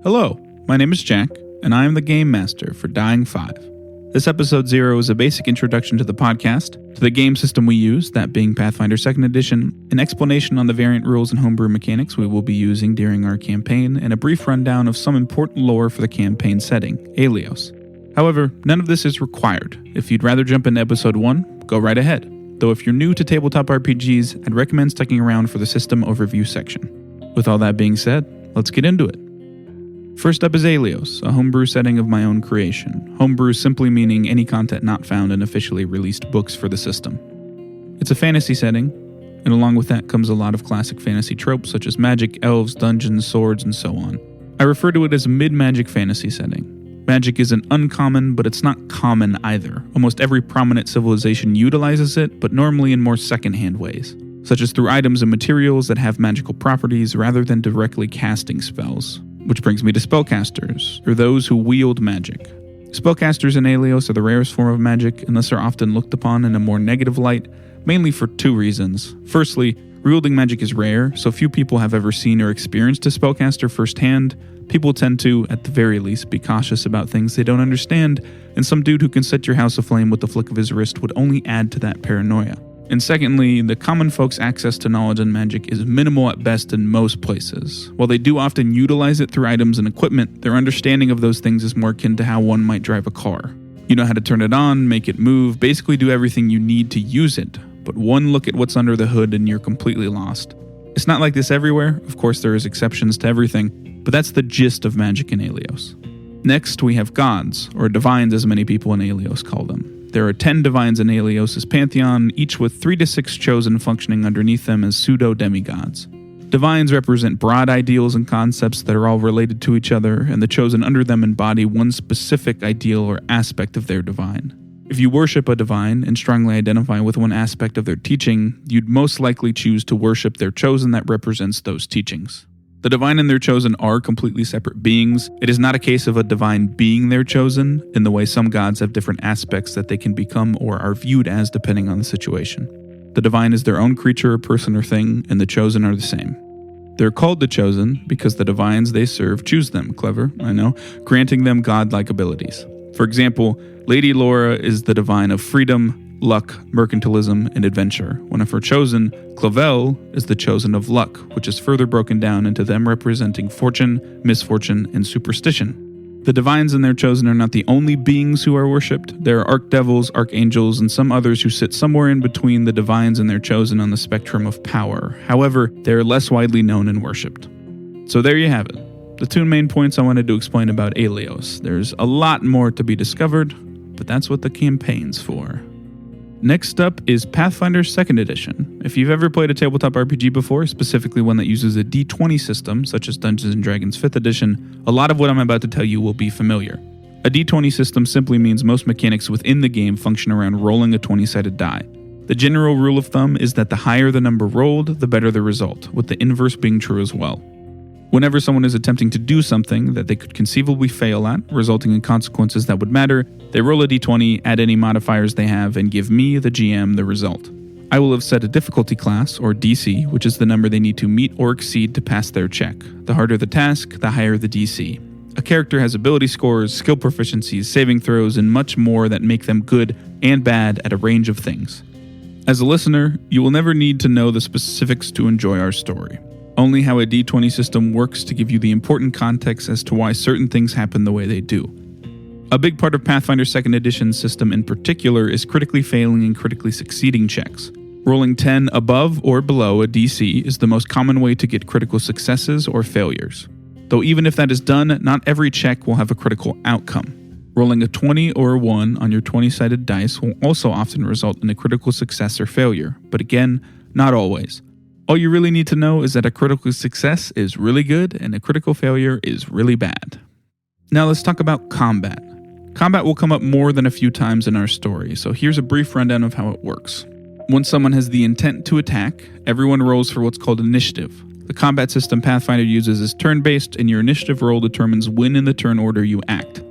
Hello, my name is Jack, and I am the Game Master for Dying 5. This episode 0 is a basic introduction to the podcast, to the game system we use, that being Pathfinder Second Edition, an explanation on the variant rules and homebrew mechanics we will be using during our campaign, and a brief rundown of some important lore for the campaign setting, Aelleos. However, none of this is required. If you'd rather jump into episode 1, go right ahead. Though if you're new to tabletop RPGs, I'd recommend sticking around for the system overview section. With all that being said, let's get into it. First up is Aelleos, a homebrew setting of my own creation. Homebrew simply meaning any content not found in officially released books for the system. It's a fantasy setting, and along with that comes a lot of classic fantasy tropes such as magic, elves, dungeons, swords, and so on. I refer to it as a mid-magic fantasy setting. Magic isn't uncommon, but it's not common either. Almost every prominent civilization utilizes it, but normally in more second-hand ways, such as through items and materials that have magical properties rather than directly casting spells. Which brings me to spellcasters, or those who wield magic. Spellcasters in Aelleos are the rarest form of magic, and thus are often looked upon in a more negative light, mainly for two reasons. Firstly, wielding magic is rare, so few people have ever seen or experienced a spellcaster firsthand. People tend to, at the very least, be cautious about things they don't understand, and some dude who can set your house aflame with the flick of his wrist would only add to that paranoia. And secondly, the common folks' access to knowledge and magic is minimal at best in most places. While they do often utilize it through items and equipment, their understanding of those things is more akin to how one might drive a car. You know how to turn it on, make it move, basically do everything you need to use it, but one look at what's under the hood and you're completely lost. It's not like this everywhere, of course there is exceptions to everything, but that's the gist of magic in Aelleos. Next, we have gods, or divines as many people in Aelleos call them. There are 10 divines in Aelleos' pantheon, each with 3 to 6 chosen functioning underneath them as pseudo-demigods. Divines represent broad ideals and concepts that are all related to each other, and the chosen under them embody one specific ideal or aspect of their divine. If you worship a divine and strongly identify with one aspect of their teaching, you'd most likely choose to worship their chosen that represents those teachings. The divine and their chosen are completely separate beings. It is not a case of a divine being their chosen, in the way some gods have different aspects that they can become or are viewed as depending on the situation. The divine is their own creature, person, or thing, and the chosen are the same. They're called the chosen because the divines they serve choose them, clever, I know, granting them godlike abilities. For example, Lady Laura is the divine of freedom, luck, mercantilism, and adventure. One of her chosen, Clavel, is the chosen of luck, which is further broken down into them representing fortune, misfortune, and superstition. The divines and their chosen are not the only beings who are worshipped. There are archdevils, archangels, and some others who sit somewhere in between the divines and their chosen on the spectrum of power. However, they are less widely known and worshipped. So there you have it. The 2 main points I wanted to explain about Aelleos. There's a lot more to be discovered, but that's what the campaign's for. Next up is Pathfinder Second Edition. If you've ever played a tabletop RPG before, specifically one that uses a D20 system, such as Dungeons & Dragons 5th Edition, a lot of what I'm about to tell you will be familiar. A D20 system simply means most mechanics within the game function around rolling a 20-sided die. The general rule of thumb is that the higher the number rolled, the better the result, with the inverse being true as well. Whenever someone is attempting to do something that they could conceivably fail at, resulting in consequences that would matter, they roll a d20, add any modifiers they have, and give me, the GM, the result. I will have set a difficulty class, or DC, which is the number they need to meet or exceed to pass their check. The harder the task, the higher the DC. A character has ability scores, skill proficiencies, saving throws, and much more that make them good and bad at a range of things. As a listener, you will never need to know the specifics to enjoy our story. Only how a D20 system works to give you the important context as to why certain things happen the way they do. A big part of Pathfinder Second Edition system in particular is critically failing and critically succeeding checks. Rolling 10 above or below a DC is the most common way to get critical successes or failures. Though even if that is done, not every check will have a critical outcome. Rolling a 20 or a 1 on your 20-sided dice will also often result in a critical success or failure, but again, not always. All you really need to know is that a critical success is really good and a critical failure is really bad. Now let's talk about combat. Combat will come up more than a few times in our story, so here's a brief rundown of how it works. Once someone has the intent to attack, everyone rolls for what's called initiative. The combat system Pathfinder uses is turn-based, and your initiative roll determines when in the turn order you act.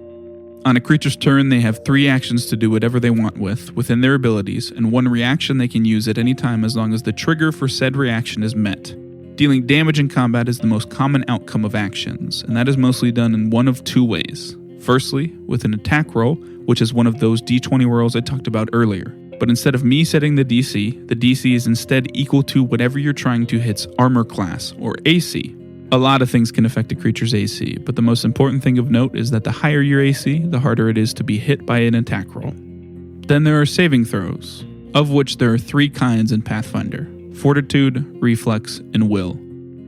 On a creature's turn, they have 3 actions to do whatever they want within their abilities, and 1 reaction they can use at any time as long as the trigger for said reaction is met. Dealing damage in combat is the most common outcome of actions, and that is mostly done in one of two ways. Firstly, with an attack roll, which is one of those d20 rolls I talked about earlier. But instead of me setting the DC is instead equal to whatever you're trying to hit's armor class, or AC. A lot of things can affect a creature's AC, but the most important thing of note is that the higher your AC, the harder it is to be hit by an attack roll. Then there are saving throws, of which there are three kinds in Pathfinder: Fortitude, Reflex, and Will.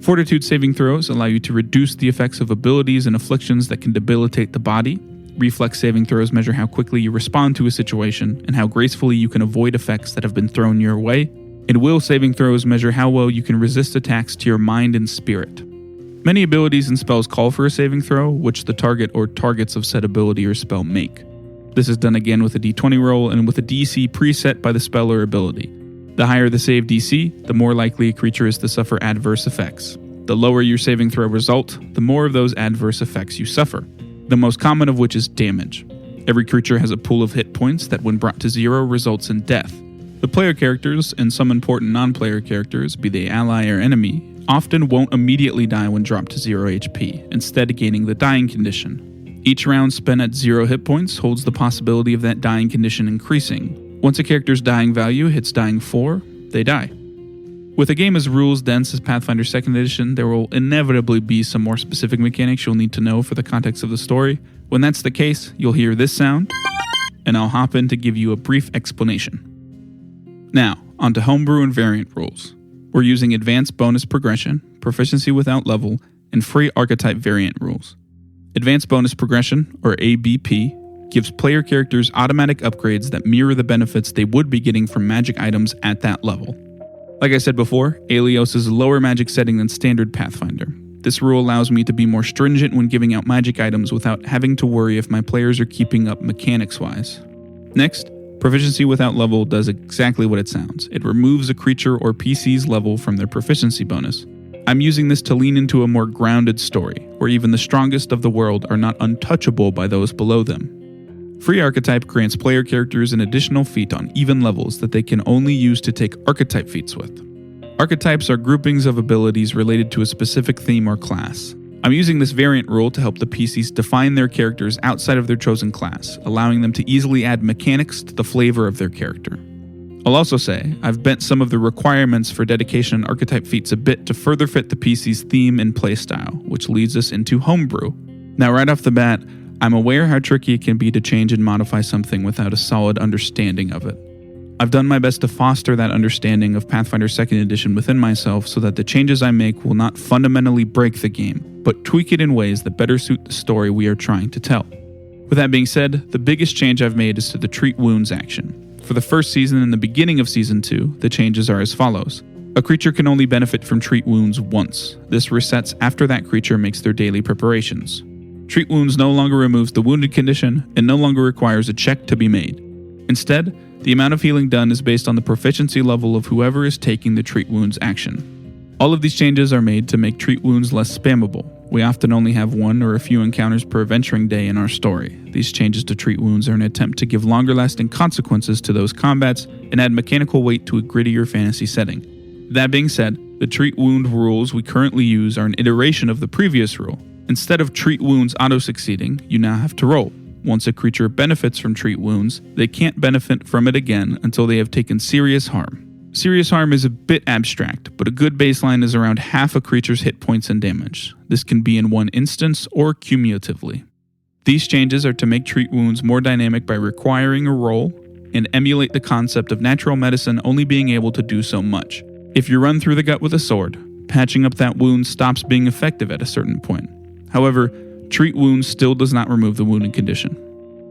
Fortitude saving throws allow you to reduce the effects of abilities and afflictions that can debilitate the body. Reflex saving throws measure how quickly you respond to a situation and how gracefully you can avoid effects that have been thrown your way. And Will saving throws measure how well you can resist attacks to your mind and spirit. Many abilities and spells call for a saving throw, which the target or targets of said ability or spell make. This is done again with a d20 roll and with a DC preset by the spell or ability. The higher the save DC, the more likely a creature is to suffer adverse effects. The lower your saving throw result, the more of those adverse effects you suffer, the most common of which is damage. Every creature has a pool of hit points that when brought to 0 results in death. The player characters and some important non-player characters, be they ally or enemy, often won't immediately die when dropped to 0 HP, instead gaining the dying condition. Each round spent at 0 hit points holds the possibility of that dying condition increasing. Once a character's dying value hits dying 4, they die. With a game as rules-dense as Pathfinder Second Edition, there will inevitably be some more specific mechanics you'll need to know for the context of the story. When that's the case, you'll hear this sound, and I'll hop in to give you a brief explanation. Now, onto homebrew and variant rules. We're using advanced bonus progression, proficiency without level, and free archetype variant rules. Advanced bonus progression, or ABP, gives player characters automatic upgrades that mirror the benefits they would be getting from magic items at that level. Like I said before, Aelleos is a lower magic setting than standard Pathfinder. This rule allows me to be more stringent when giving out magic items without having to worry if my players are keeping up mechanics-wise. Next, proficiency without level does exactly what it sounds. It removes a creature or PC's level from their proficiency bonus. I'm using this to lean into a more grounded story, where even the strongest of the world are not untouchable by those below them. Free Archetype grants player characters an additional feat on even levels that they can only use to take archetype feats with. Archetypes are groupings of abilities related to a specific theme or class. I'm using this variant rule to help the PCs define their characters outside of their chosen class, allowing them to easily add mechanics to the flavor of their character. I'll also say, I've bent some of the requirements for dedication and archetype feats a bit to further fit the PC's theme and playstyle, which leads us into homebrew. Now right off the bat, I'm aware how tricky it can be to change and modify something without a solid understanding of it. I've done my best to foster that understanding of Pathfinder Second Edition within myself so that the changes I make will not fundamentally break the game, but tweak it in ways that better suit the story we are trying to tell. With that being said, the biggest change I've made is to the Treat Wounds action. For the first season and the beginning of Season 2, the changes are as follows. A creature can only benefit from Treat Wounds once. This resets after that creature makes their daily preparations. Treat Wounds no longer removes the wounded condition and no longer requires a check to be made. Instead, the amount of healing done is based on the proficiency level of whoever is taking the Treat Wounds action. All of these changes are made to make Treat Wounds less spammable. We often only have one or a few encounters per adventuring day in our story. These changes to Treat Wounds are an attempt to give longer-lasting consequences to those combats and add mechanical weight to a grittier fantasy setting. That being said, the Treat Wound rules we currently use are an iteration of the previous rule. Instead of Treat Wounds auto-succeeding, you now have to roll. Once a creature benefits from Treat Wounds, they can't benefit from it again until they have taken serious harm. Serious harm is a bit abstract, but a good baseline is around half a creature's hit points and damage. This can be in one instance or cumulatively. These changes are to make Treat Wounds more dynamic by requiring a roll and emulate the concept of natural medicine only being able to do so much. If you're run through the gut with a sword, patching up that wound stops being effective at a certain point. However, Treat Wounds still does not remove the wounded condition.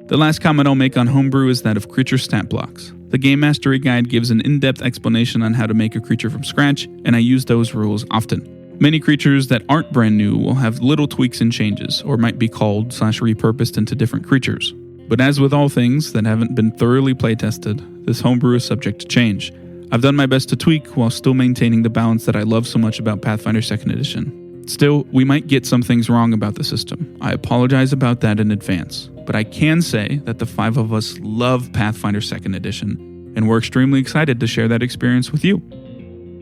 The last comment I'll make on Homebrew is that of creature stat blocks. The Game Mastery Guide gives an in-depth explanation on how to make a creature from scratch, and I use those rules often. Many creatures that aren't brand new will have little tweaks and changes, or might be culled/repurposed into different creatures. But as with all things that haven't been thoroughly playtested, this Homebrew is subject to change. I've done my best to tweak while still maintaining the balance that I love so much about Pathfinder Second Edition. Still, we might get some things wrong about the system. I apologize about that in advance, but I can say that the 5 of us love Pathfinder Second Edition, and we're extremely excited to share that experience with you.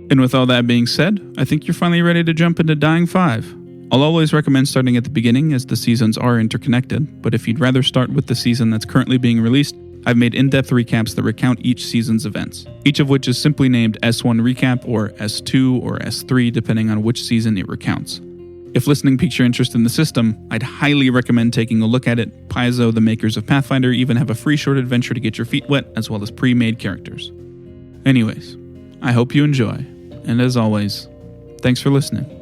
And with all that being said, I think you're finally ready to jump into Dying 5. I'll always recommend starting at the beginning as the seasons are interconnected, but if you'd rather start with the season that's currently being released, I've made in-depth recaps that recount each season's events, each of which is simply named S1 Recap or S2 or S3 depending on which season it recounts. If listening piques your interest in the system, I'd highly recommend taking a look at it. Paizo, the makers of Pathfinder, even have a free short adventure to get your feet wet as well as pre-made characters. Anyways, I hope you enjoy, and as always, thanks for listening.